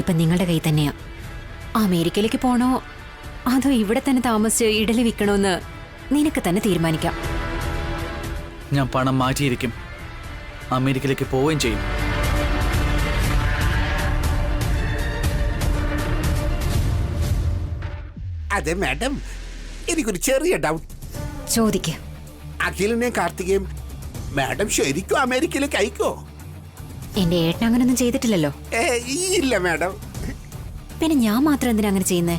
ഇപ്പൊ നിങ്ങളുടെ കയ്യിൽ തന്നെയാ. അമേരിക്കയിലേക്ക് പോണോ അതോ ഇവിടെ തന്നെ താമസിച്ച് ഇഡലി വിൽക്കണോന്ന് നിനക്ക് തന്നെ തീരുമാനിക്കാം. ഞാൻ പണം മാറ്റിയിരിക്കും, അമേരിക്കയിലേക്ക് പോവുകയും ചെയ്യും. അതെ മാഡം, എനിക്കൊരു ചെറിയ ഡൗട്ട്. ചോദിക്ക. അഖിലിനെ കാർത്തികയും മാഡം ശരിക്കും അമേരിക്കയിലേക്ക് അയക്കോ? എന്റെ ഏട്ടൻ അങ്ങനൊന്നും ചെയ്തിട്ടില്ലല്ലോ. ഇല്ല മാഡം. പിന്നെ ഞാൻ മാത്രം എന്തിനാ അങ്ങനെ ചെയ്യുന്നേ?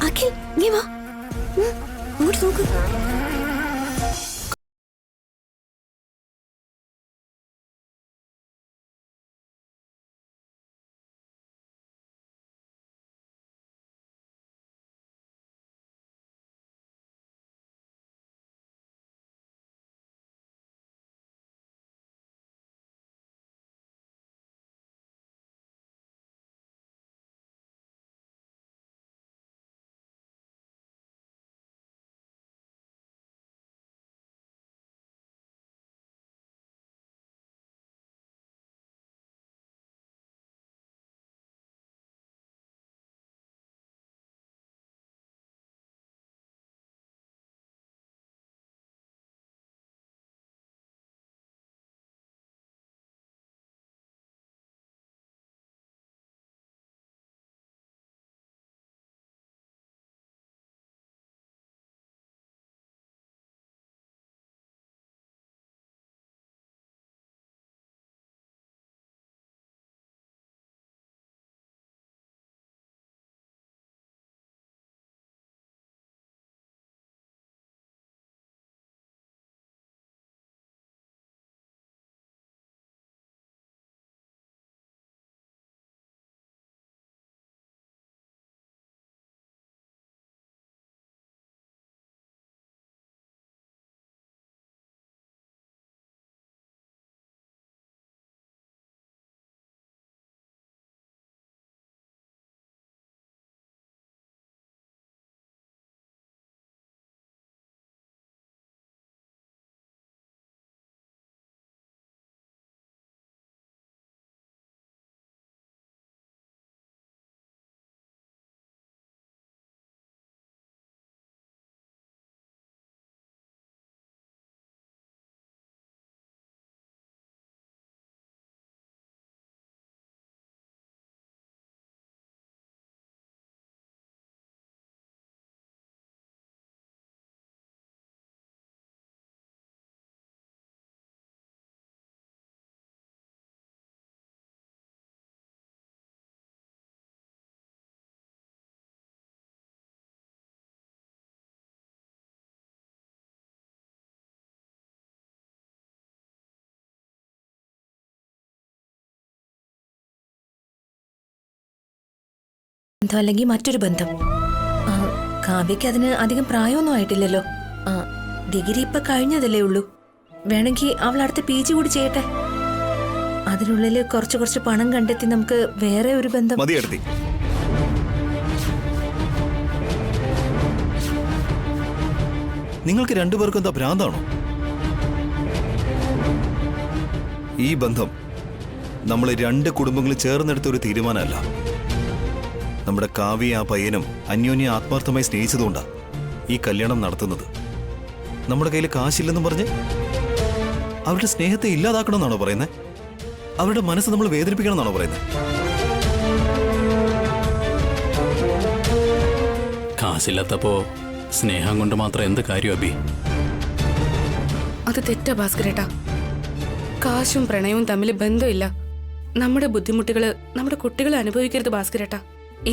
അഖിൽ, നീ വാ. അങ്ങോട്ട് നോക്ക്. ബന്ധം അല്ലെങ്കിൽ മറ്റൊരു ബന്ധം. കാവ്യക്ക് അതിന് അധികം പ്രായമൊന്നും ആയിട്ടില്ലല്ലോ. ഡിഗ്രി ഇപ്പൊ കഴിഞ്ഞതല്ലേ ഉള്ളൂ. വേണമെങ്കിൽ അവൾ അടുത്ത PG കൂടി ചെയ്യട്ടെ. അതിനുള്ളിൽ കുറച്ച് പണം കണ്ടെത്തി നമുക്ക് വേറെ ഒരു ബന്ധം. മതിയെടുത്തി. നിങ്ങൾക്ക് രണ്ടുപേർക്കും എന്താ ഭ്രാന്താണോ? ഈ ബന്ധം നമ്മൾ രണ്ട് കുടുംബങ്ങളും ചേർന്നെടുത്ത ഒരു തീരുമാനമല്ല. നമ്മുടെ കാവ്യ ആ പയ്യനും അന്യോന്യം ആത്മാർത്ഥമായി സ്നേഹിച്ചതുകൊണ്ടാണ് ഈ കല്യാണം നടത്തുന്നത്. നമ്മുടെ കയ്യിൽ കാശില്ലെന്നും പറഞ്ഞ് അവരുടെ സ്നേഹത്തെ ഇല്ലാതാക്കണമെന്നാണോ പറയുന്നത്? അവരുടെ മനസ്സ് നമ്മൾ വേദനിപ്പിക്കണം എന്നാണോ പറയുന്നത്? കാശില്ലാത്തപ്പോ സ്നേഹം കൊണ്ട് മാത്രം എന്ത് കാര്യം അബി? അത് തെറ്റാ ഭാസ്കരേട്ടാ. കാശും പ്രണയവും തമ്മിൽ ബന്ധമില്ല. നമ്മുടെ ബുദ്ധിമുട്ടുകള് നമ്മുടെ കുട്ടികൾ അനുഭവിക്കരുത് ഭാസ്കരേട്ടാ.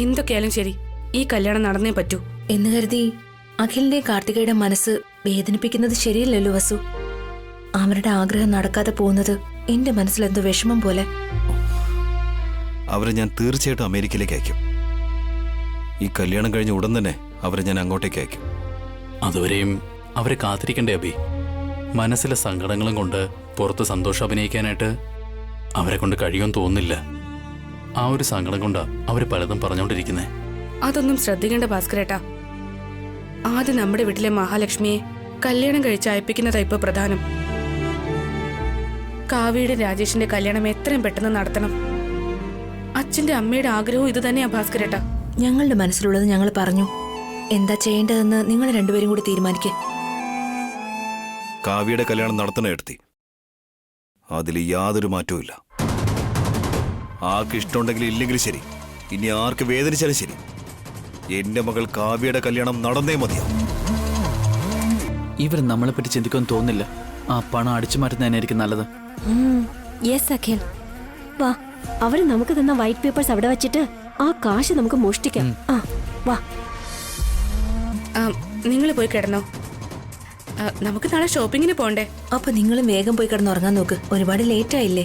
എന്തൊക്കെയാലും ശരി, ഈ കല്യാണം നടന്നേ പറ്റൂ എന്ന് കരുതി അഖിലിന്റെ കാർത്തികയുടെ മനസ്സ് വേദനിപ്പിക്കുന്നത് ശരിയല്ലല്ലോ വസു. അവരുടെ ആഗ്രഹം നടക്കാതെ പോകുന്നത് എന്റെ മനസ്സിലെന്തോ വിഷമം പോലെ. അവരെ ഞാൻ തീർച്ചയായിട്ടും അമേരിക്കയിലേക്ക് അയക്കും. ഈ കല്യാണം കഴിഞ്ഞ ഉടൻ തന്നെ അവരെ ഞാൻ അങ്ങോട്ടേക്ക് അയക്കും. അതുവരെയും അവരെ കാത്തിരിക്കണ്ടേ അബി? മനസ്സിലെ സങ്കടങ്ങളും കൊണ്ട് പുറത്ത് സന്തോഷം അഭിനയിക്കാനായിട്ട് അവരെ കൊണ്ട് കഴിയുമെന്ന് തോന്നുന്നില്ല. ആ ഒരു സങ്കടം കൊണ്ടാ അവര് പലതും പറഞ്ഞുകൊണ്ടിരിക്കുന്നേ. അതൊന്നും ശ്രദ്ധിക്കേണ്ട ഭാസ്കരേട്ടാ. ആദ്യം നമ്മുടെ വീട്ടിലെ മഹാലക്ഷ്മിയെ കല്യാണം കഴിച്ച് അയപ്പിക്കുന്നതാ ഇപ്പൊ പ്രധാനം. കാവ്യയുടെ രാജേഷിന്റെ കല്യാണം എത്രയും പെട്ടെന്ന് നടത്തണം. അച്ഛന്റെ അമ്മയുടെ ആഗ്രഹവും ഇത് തന്നെയാ ഭാസ്കരേട്ടാ. ഞങ്ങളുടെ മനസ്സിലുള്ളത് ഞങ്ങൾ പറഞ്ഞു. എന്താ ചെയ്യേണ്ടതെന്ന് നിങ്ങൾ രണ്ടുപേരും കൂടി തീരുമാനിക്കേ. കാവ്യയുടെ കല്യാണം നടത്തണ എടുത്തി. അതിൽ യാതൊരു മാറ്റവും ഇല്ല. ആർക്ക് ഇഷ്ടമുണ്ടെങ്കിലും ഇല്ലെങ്കിലും ശരി, ഇനി ആർക്ക് വേദനിച്ചാലും ശരി, എന്റെ മകൾ കാവ്യയുടെ കല്യാണം നടന്നേ മതിയാവും. ഇവർ നമ്മളെ പറ്റി ചിന്തിക്കുമെന്ന് തോന്നുന്നില്ല. ആ പണം അടിച്ചു മാറ്റുന്നതിനായിരിക്കും നല്ലത്. യെസ് അഖിൽ, വാ. അവര് നമുക്ക് തന്ന വൈറ്റ് പേപ്പേഴ്സ് അവിടെ വെച്ചിട്ട് ആ കാശ് നമുക്ക് മോഷ്ടിക്കാം. വാ. നിങ്ങൾ പോയി കിടന്നോ. നമുക്ക് നാളെ ഷോപ്പിങ്ങിന് പോണ്ടേ. അപ്പൊ നിങ്ങളും വേഗം പോയി കിടന്നുറങ്ങാൻ നോക്ക്. ഒരുപാട് ലേറ്റ് ആയില്ലേ?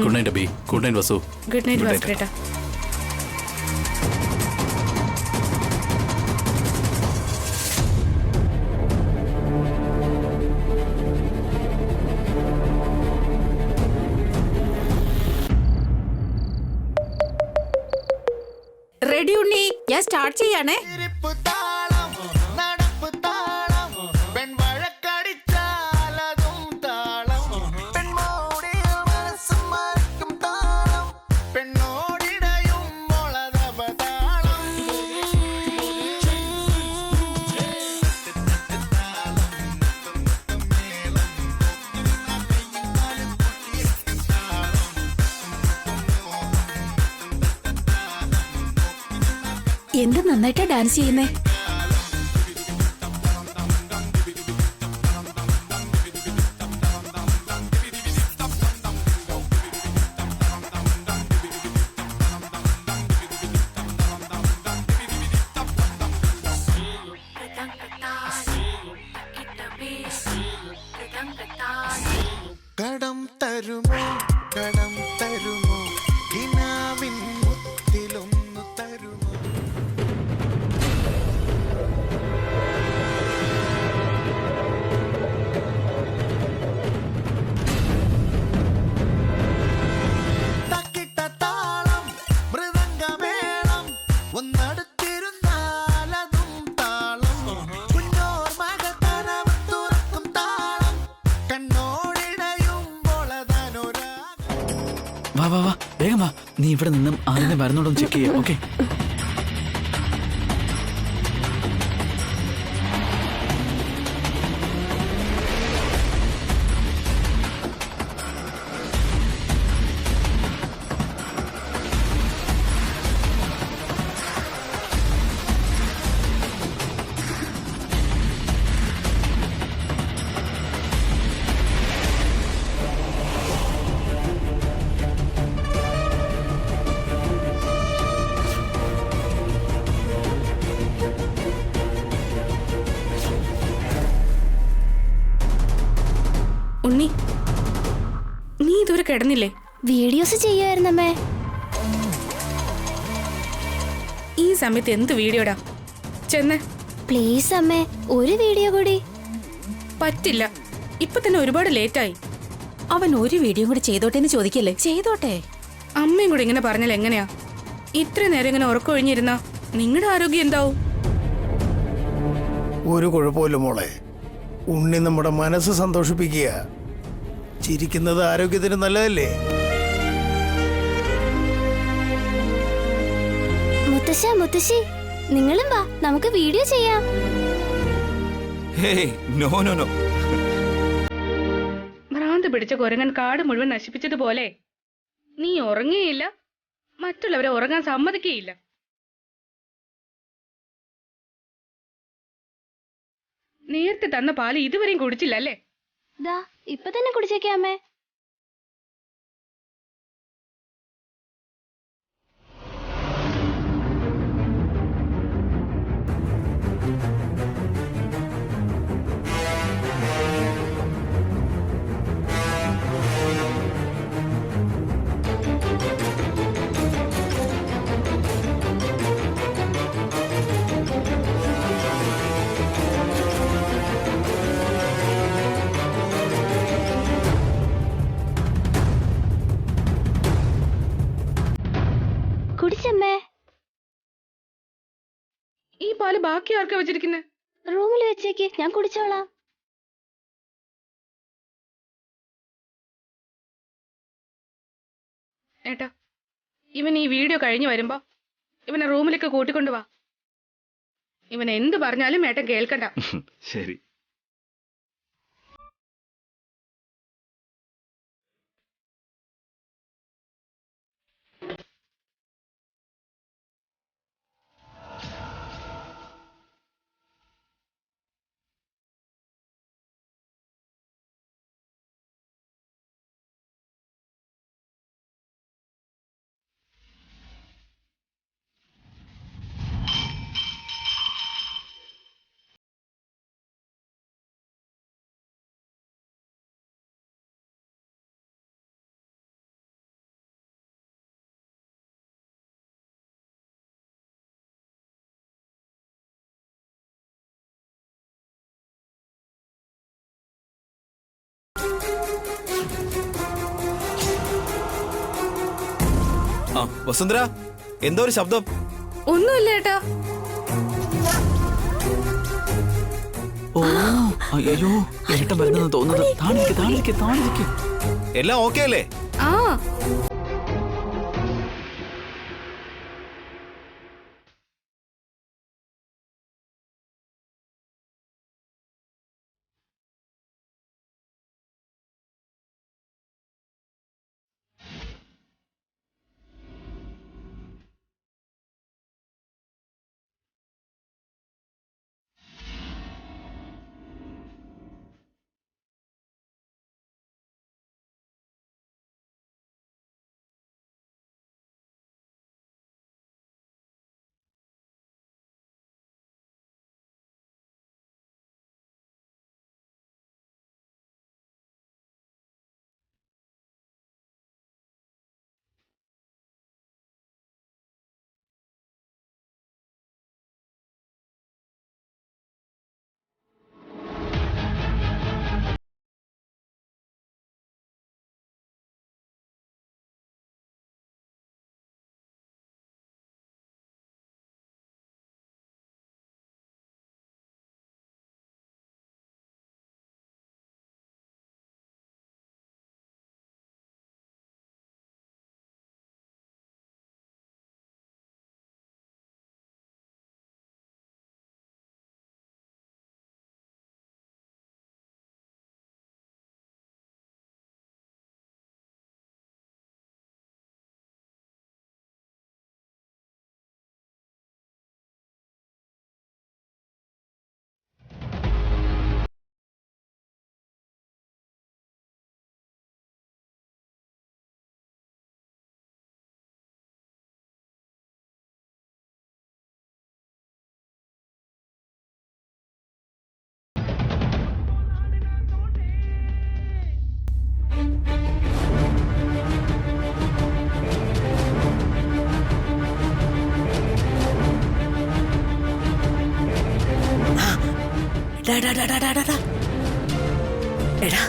Good night Abi. Good night Vasu. Good night ഭാസ്കരേട്ടാ. റെഡി ഉണ്ണി, ഞാൻ സ്റ്റാർട്ട് ചെയ്യാണേ. എന്ത് നന്നായിട്ടാ ഡാൻസ് ചെയ്യുന്നേ. കടം തരുമോ, കടം തരുമോ, കിനാവിൻ മുത്തിലൊന്നു തരുമോ. തക്കിട്ട താളം മൃദംഗമേളം ഒന്നടുത്തിരുന്നാലതും താളം. കുഞ്ഞോർമക തരവ് തുറക്കും താളം കണ്ണോടിടയുമ്പോളതനുരാ. വാ വാ വാ, വേഗം വാ. നീ ഇവിടെ നിന്നും ആരെങ്കിലും വരുന്നോടും ചെക്ക് ചെയ്യാം. ഓക്കെ. ഉണ്ണി, നീ ഇതുവരെ കിടന്നില്ലേ? വീഡിയോസ് ചെയ്യുമായിരുന്നമ്മേ. ഈ സമയത്ത് എന്ത് വീഡിയോടാ? ചെന്ന്. പ്ലീസ് അമ്മേ, ഒരു വീഡിയോ കൂടി. പറ്റില്ല, ഇപ്പൊ തന്നെ ഒരുപാട് ലേറ്റായി. അവൻ ഒരു വീഡിയോ കൂടി ചെയ്തോട്ടെ എന്ന് ചോദിക്കല്ലേ? ചെയ്തോട്ടെ. അമ്മയും കൂടെ ഇങ്ങനെ പറഞ്ഞാൽ എങ്ങനെയാ? ഇത്ര നേരം ഇങ്ങനെ ഉറക്കൊഴിഞ്ഞിരുന്ന നിങ്ങളുടെ ആരോഗ്യം എന്താവും? ഒരു കുഴപ്പമില്ല മോളെ. ഉണ്ണി നമ്മുടെ മനസ്സ് സന്തോഷിപ്പിക്കുക. ചിരിക്കുന്നത് ആരോഗ്യത്തിന് നല്ലതല്ലേ? മുത്തശ്ശി, നിങ്ങളും വാ, നമുക്ക് വീഡിയോ ചെയ്യാം. Hey, no no no. ഭ്രാന്ത് പിടിച്ച കുരങ്ങൻ കാട് മുഴുവൻ നശിപ്പിച്ചതുപോലെ നീ ഉറങ്ങിയില്ല, മറ്റുള്ളവരെ ഉറങ്ങാൻ സമ്മതിക്കുകയില്ല. നേരത്തെ തന്ന പാല് ഇതുവരെയും കുടിച്ചില്ല അല്ലേ? ദാ ഇപ്പൊ തന്നെ കുടിച്ചേക്കാമേ. കുടിച്ചമ്മേ. ഈ പാല് ബാക്കി ആർക്കാ വെച്ചിരിക്കുന്നത്? റൂമിൽ വെച്ചേക്ക്, ഞാൻ കുടിച്ചോളാം. ഏട്ടാ, ഇവൻ ഈ വീഡിയോ കഴിഞ്ഞു വരുമ്പോ ഇവനെ റൂമിലേക്ക് കൂട്ടിക്കൊണ്ടുവാ. ഇവൻ എന്ത് പറഞ്ഞാലും ഏട്ടൻ കേൾക്കണ്ട. ശരി. ആ വസുന്ധര, എന്തോ ഒരു ശബ്ദം. ഒന്നുമില്ല ഏട്ടാ. ഓ അയ്യോ, ഏട്ടൻ വരുന്നെന്ന് തോന്നുന്നത്. താണിരിക്കെ. എല്ലാം ഓക്കെ അല്ലേ? ആ എടാ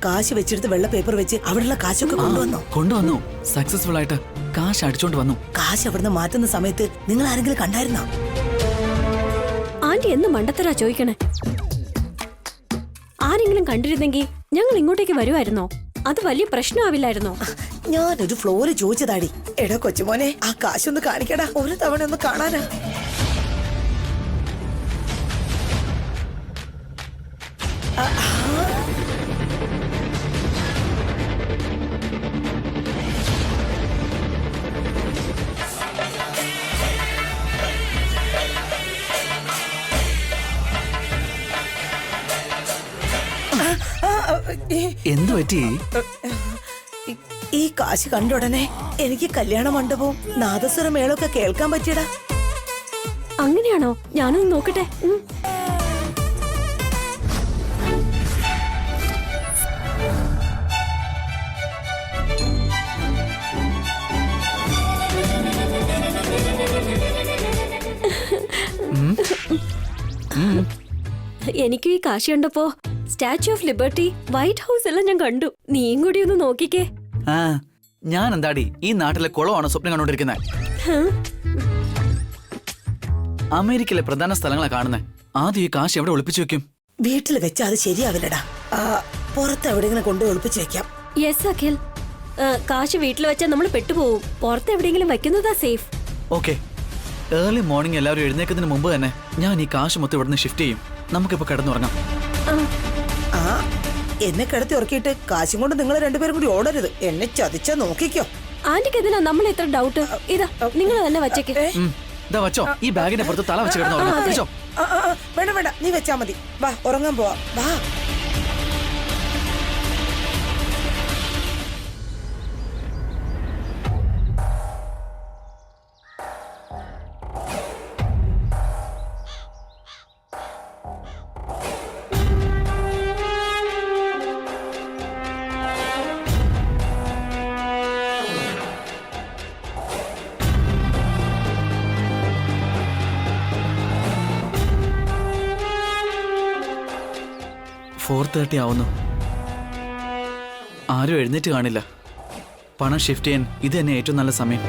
കാശ് വെച്ചെടുത്ത് വെള്ള പേപ്പർ വെച്ച് അവിടെയുള്ള കാശൊക്കെ കൊണ്ടുവന്നോ? കൊണ്ടുവന്നു. സക്സസ്ഫുൾ ആയിട്ട് കാശ് അടിച്ചോണ്ട് വന്നു. കാശ് അവിടുന്ന് മാറ്റുന്ന സമയത്ത് നിങ്ങൾ ആരെങ്കിലും കണ്ടായിരുന്നോ? ആന്റി എന്ന് മണ്ടത്തരാ ചോദിക്കണേ. ആരെങ്കിലും കണ്ടിരുന്നെങ്കിൽ ഞങ്ങൾ ഇങ്ങോട്ടേക്ക് വരുമായിരുന്നോ? അത് വലിയ പ്രശ്നമാവില്ലായിരുന്നോ? ഞാനൊരു ഫ്ലോറ് ചോദിച്ചതാടി. എടാ കൊച്ചുമോനെ, ആ കാശൊന്ന് കാണിക്കടാ, ഒരു തവണ ഒന്ന് കാണാനാ. എന്തു പറ്റി? ഈ കാശ് കണ്ട ഉടനെ എനിക്ക് കല്യാണ മണ്ഡപവും നാദസ്വര മേളൊക്കെ കേൾക്കാൻ പറ്റിയടാ. അങ്ങനെയാണോ? ഞാനൊന്ന് നോക്കട്ടെ. എനിക്കും ഈ കാശ് കണ്ടപ്പോ statue of liberty, white house എല്ലാം ഞാൻ കണ്ടു. നീയും കൂടി ഒന്ന് നോക്കിക്കേ. ആ, ഞാൻ എന്താടി ഈ നാട്ടിലെ കുളമാണ് സ്വപ്നം കണ്ടോണ്ടിരിക്കുന്നത്? അമേരിക്കയിലെ പ്രധാന സ്ഥലങ്ങളാ കാണുന്നത്. ആദ്യം ഈ കാശ് എവിടെ ഒളിപ്പിച്ചു വെക്കും? വീട്ടിൽ വെച്ചാ അത് ശരിയാവില്ലടാ. പുറത്ത് എവിടെയെങ്കിലും കൊണ്ടുപോയി ഒളിപ്പിച്ചു വെക്കാം. യെസ് അഖിൽ, കാശ് വീട്ടിൽ വെച്ചാൽ നമ്മൾ പെട്ടുപോകും. പുറത്ത് എവിടെയെങ്കിലും വെക്കുന്നതാ സേഫ്. ഓക്കെ, ഏർലി മോർണിംഗ് എല്ലാവരും എഴുന്നേക്കുന്നതിന് മുമ്പ് തന്നെ ഞാൻ ഈ കാശ് മൊത്തം ഇവിടുന്ന് ഷിഫ്റ്റ് ചെയ്യും. നമുക്കിപ്പോ കിടന്നുറങ്ങാം. എന്നെ കിടത്തി ഉറക്കിയിട്ട് കാശും കൊണ്ട് നിങ്ങൾ രണ്ടുപേരും കൂടി ഓടരുത്. എന്നെ ചതിച്ചാ നോക്കിക്കോ. ആന്റിക്ക് ഇതിനാ നമ്മൾ എത്ര ഡൗട്ട്? ഇതാ നിങ്ങൾ തന്നെ വച്ചേക്ക്. ഇതാ വച്ചോ, ഈ ബാഗിന്റെ പുറത്ത് തല വെച്ച് കിടന്നു. വേണ്ട വേണ്ട, നീ വെച്ചാ മതി. വാ, ഉറങ്ങാൻ പോവാ. വാ. .30 ആവുന്നു. ആരും എഴുന്നേറ്റ് കാണില്ല. പണം ഷിഫ്റ്റ് ചെയ്യാൻ ഇത് തന്നെ ഏറ്റവും നല്ല സമയം.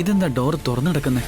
ഇതെന്താ ഡോർ തുറന്നിടക്കുന്നേ?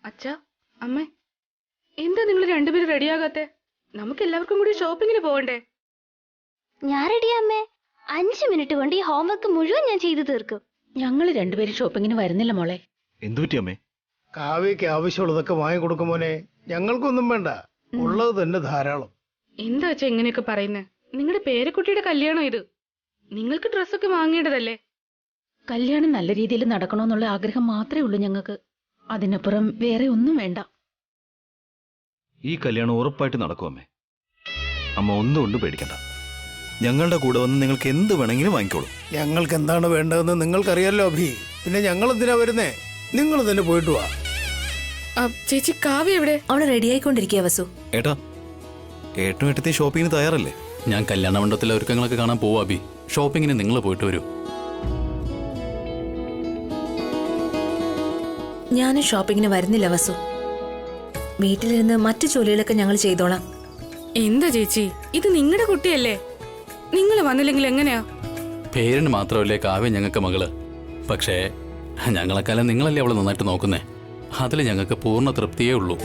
അച്ഛാ, അമ്മേ, എന്താ നിങ്ങൾ രണ്ടുപേരും റെഡിയാകാത്തെ? നമുക്ക് എല്ലാവർക്കും കൂടി ഷോപ്പിങ്ങിന് പോകണ്ടേ? ഞാൻ റെഡിയാ അമ്മേ. 5 മിനിറ്റ് കൊണ്ട് ഈ ഹോംവർക്ക് മുഴുവൻ ഞാൻ ചെയ്തു തീർക്കും. ഞങ്ങൾ രണ്ടുപേരും ഷോപ്പിങ്ങിന് വരുന്നില്ല മോളെ. എന്തുപറ്റി അമ്മേ? കാവ്യക്ക് ആവശ്യമുള്ളതൊക്കെ വാങ്ങിക്കൊടുക്കും മോനെ. ഞങ്ങൾക്കൊന്നും വേണ്ട, ഉള്ളത് തന്നെ ധാരാളം. എന്താ അച്ഛാ ഇങ്ങനെയൊക്കെ പറയുന്നേ? നിങ്ങളുടെ പേരക്കുട്ടിയുടെ കല്യാണം ഇത്. നിങ്ങൾക്ക് ഡ്രസ്സൊക്കെ വാങ്ങേണ്ടതല്ലേ? കല്യാണം നല്ല രീതിയിൽ നടക്കണമെന്നുള്ള ആഗ്രഹം മാത്രമേ ഉള്ളൂ ഞങ്ങൾക്ക്. അതിനപ്പുറം വേറെ ഒന്നും വേണ്ട. ഈ കല്യാണം ഉറപ്പായിട്ട് നടക്കും അമ്മേ. അമ്മ ഒന്നും കൊണ്ട് പേടിക്കണ്ട. ഞങ്ങളുടെ കൂടെ വന്ന് നിങ്ങൾക്ക് എന്ത് വേണമെങ്കിലും വാങ്ങിക്കോളൂ. ഞങ്ങൾക്ക് എന്താണ് വേണ്ടതെന്ന് നിങ്ങൾക്കറിയാലോ അഭി. പിന്നെ ഞങ്ങൾ എന്തിനാ വരുന്നേ? നിങ്ങൾ തന്നെ പോയിട്ട് വാ. ചേച്ചി കാവ്യ എവിടെ? അവള് റെഡിയായിക്കൊണ്ടിരിക്കുക വസു. ഏട്ടാ, ഏട്ടനും ഏട്ടത്തി ഷോപ്പിങ്ങിന് തയ്യാറല്ലേ? ഞാൻ കല്യാണ മണ്ഡപത്തിലെ ഒരുക്കങ്ങളൊക്കെ കാണാൻ പോവാ അബി. ഷോപ്പിങ്ങിന് നിങ്ങൾ പോയിട്ട് വരൂ. ഞാനും ഷോപ്പിങ്ങിന് വരുന്നില്ല വസു. വീട്ടിലിരുന്ന് മറ്റു ജോലികളൊക്കെ ഞങ്ങൾ ചെയ്തോളാം. എന്താ ചേച്ചി, ഇത് നിങ്ങളുടെ കുട്ടിയല്ലേ? നിങ്ങൾ വന്നില്ലെങ്കിൽ എങ്ങനെയാ? പേരിന് മാത്രമല്ലേ കാവ്യ ഞങ്ങൾക്ക് മകള്. പക്ഷേ ഞങ്ങളെക്കാലം നിങ്ങളല്ലേ അവളെ നന്നായിട്ട് നോക്കുന്നേ. അതിൽ ഞങ്ങൾക്ക് പൂർണ്ണ തൃപ്തിയേ ഉള്ളൂ.